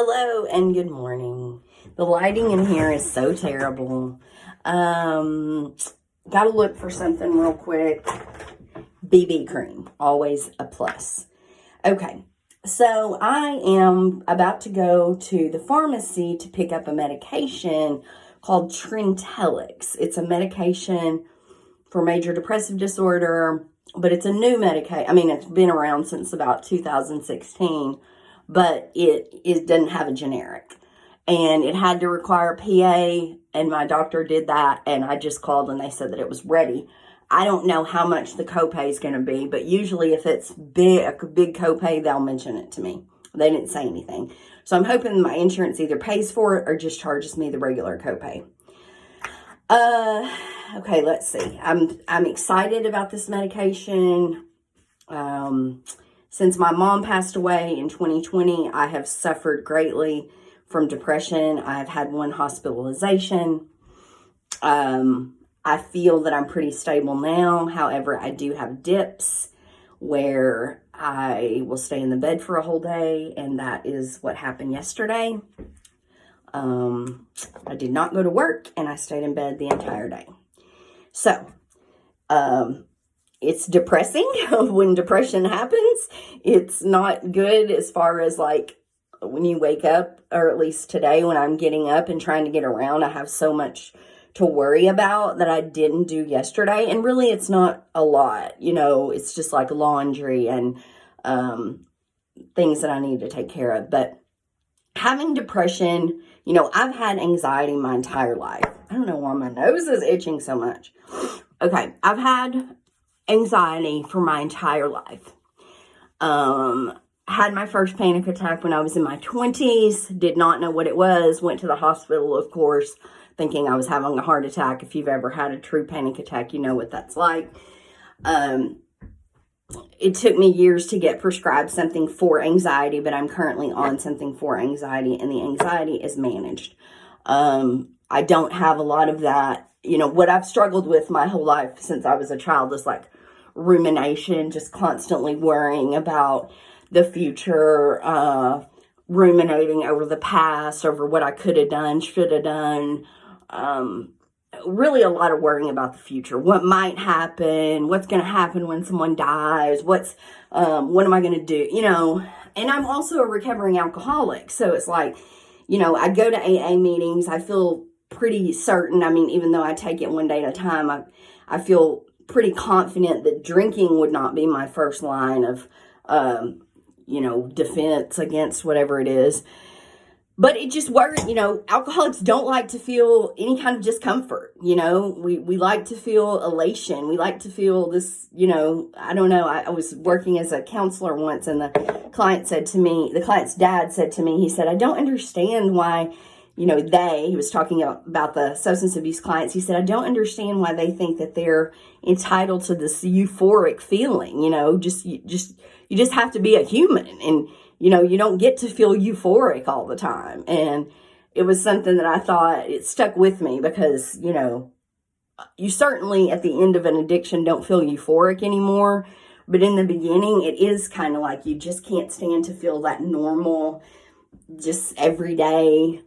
Hello and good morning. The lighting in here is so terrible. Gotta look for something real quick. BB cream, always a plus. Okay, so I am about to go to the pharmacy to pick up a medication called Trintellix. It's a medication for major depressive disorder, but it's a new medication. I mean, it's been around since about 2016, but it doesn't have a generic. And it had to require PA, and my doctor did that, and I just called and they said that it was ready. I don't know how much the copay is going to be, but usually if it's a big copay, they'll mention it to me. They didn't say anything. So I'm hoping my insurance either pays for it or just charges me the regular copay. Okay, let's see. I'm excited about this medication. Since my mom passed away in 2020, I have suffered greatly from depression. I've had one hospitalization. I feel that I'm pretty stable now. However, I do have dips where I will stay in the bed for a whole day, and that is what happened yesterday. I did not go to work, and I stayed in bed the entire day. So, it's depressing when depression happens. It's not good as far as like when you wake up, or at least today when I'm getting up and trying to get around, I have so much to worry about that I didn't do yesterday. And really, it's not a lot, it's just like laundry and things that I need to take care of. But having depression, I've had anxiety my entire life. I don't know why my nose is itching so much. Okay, I've had anxiety for my entire life. Had my first panic attack when I was in my 20s, did not know what it was, went to the hospital, of course, thinking I was having a heart attack. If you've ever had a true panic attack, you know what that's like. It took me years to get prescribed something for anxiety, but I'm currently on something for anxiety, and the anxiety is managed. I don't have a lot of that. What I've struggled with my whole life since I was a child is like rumination, just constantly worrying about the future, ruminating over the past, over what I could have done, should have done. Really a lot of worrying about the future. What might happen? What's going to happen when someone dies? What am I going to do? And I'm also a recovering alcoholic. So it's like, I go to AA meetings. I feel pretty certain. I mean, even though I take it one day at a time, I feel pretty confident that drinking would not be my first line of, defense against whatever it is. But it just works, alcoholics don't like to feel any kind of discomfort, we like to feel elation. We like to feel this, I don't know. I was working as a counselor once, and the client's dad said to me, he said, I don't understand why, he was talking about the substance abuse clients. He said, I don't understand why they think that they're entitled to this euphoric feeling, you just have to be a human, and you don't get to feel euphoric all the time. And it was something that I thought, it stuck with me because, you certainly at the end of an addiction don't feel euphoric anymore. But in the beginning, it is kind of like you just can't stand to feel that normal, just everyday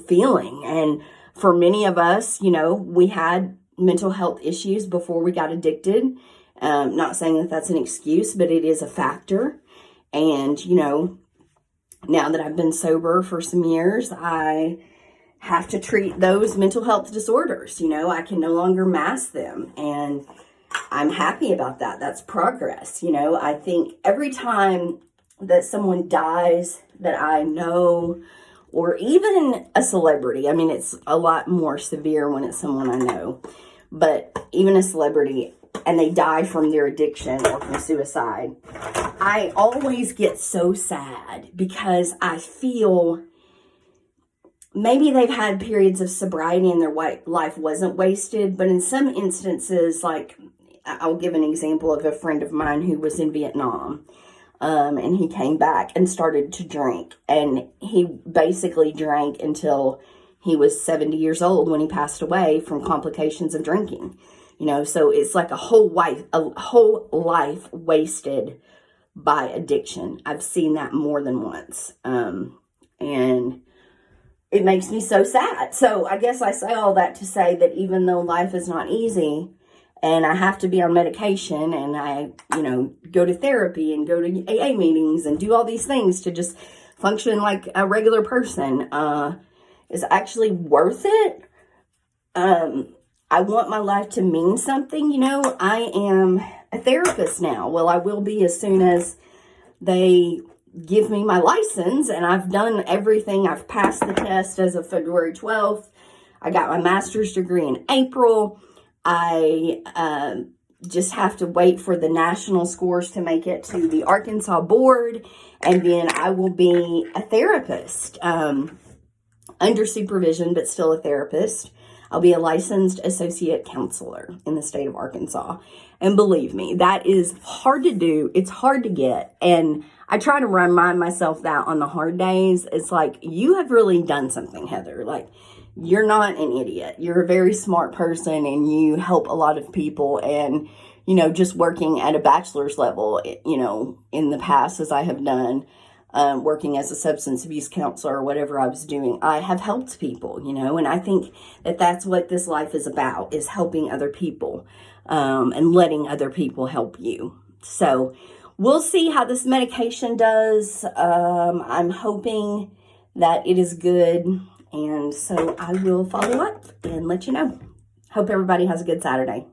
feeling. And for many of us, we had mental health issues before we got addicted. Not saying that that's an excuse, but it is a factor. And, now that I've been sober for some years, I have to treat those mental health disorders. I can no longer mask them. And I'm happy about that. That's progress. I think every time that someone dies that I know, or even a celebrity, I mean, it's a lot more severe when it's someone I know, but even a celebrity, and they die from their addiction or from suicide, I always get so sad because I feel maybe they've had periods of sobriety and their life wasn't wasted. But in some instances, like I'll give an example of a friend of mine who was in Vietnam, and he came back and started to drink. And he basically drank until he was 70 years old when he passed away from complications of drinking. So it's like a whole life wasted by addiction. I've seen that more than once. And it makes me so sad. So I guess I say all that to say that even though life is not easy and I have to be on medication and I, go to therapy and go to AA meetings and do all these things to just function like a regular person, is actually worth it. I want my life to mean something. I am a therapist now. Well, I will be as soon as they give me my license, and I've done everything. I've passed the test as of February 12th. I got my master's degree in April. I just have to wait for the national scores to make it to the Arkansas board, and then I will be a therapist, under supervision, but still a therapist. I'll be a licensed associate counselor in the state of Arkansas. And believe me, that is hard to do. It's hard to get. And I try to remind myself that on the hard days. It's like, you have really done something, Heather. Like, you're not an idiot. You're a very smart person and you help a lot of people. And, just working at a bachelor's level, in the past, as I have done, working as a substance abuse counselor or whatever I was doing, I have helped people, and I think that that's what this life is about, is helping other people, and letting other people help you. So we'll see how this medication does. I'm hoping that it is good. And so I will follow up and let you know. Hope everybody has a good Saturday.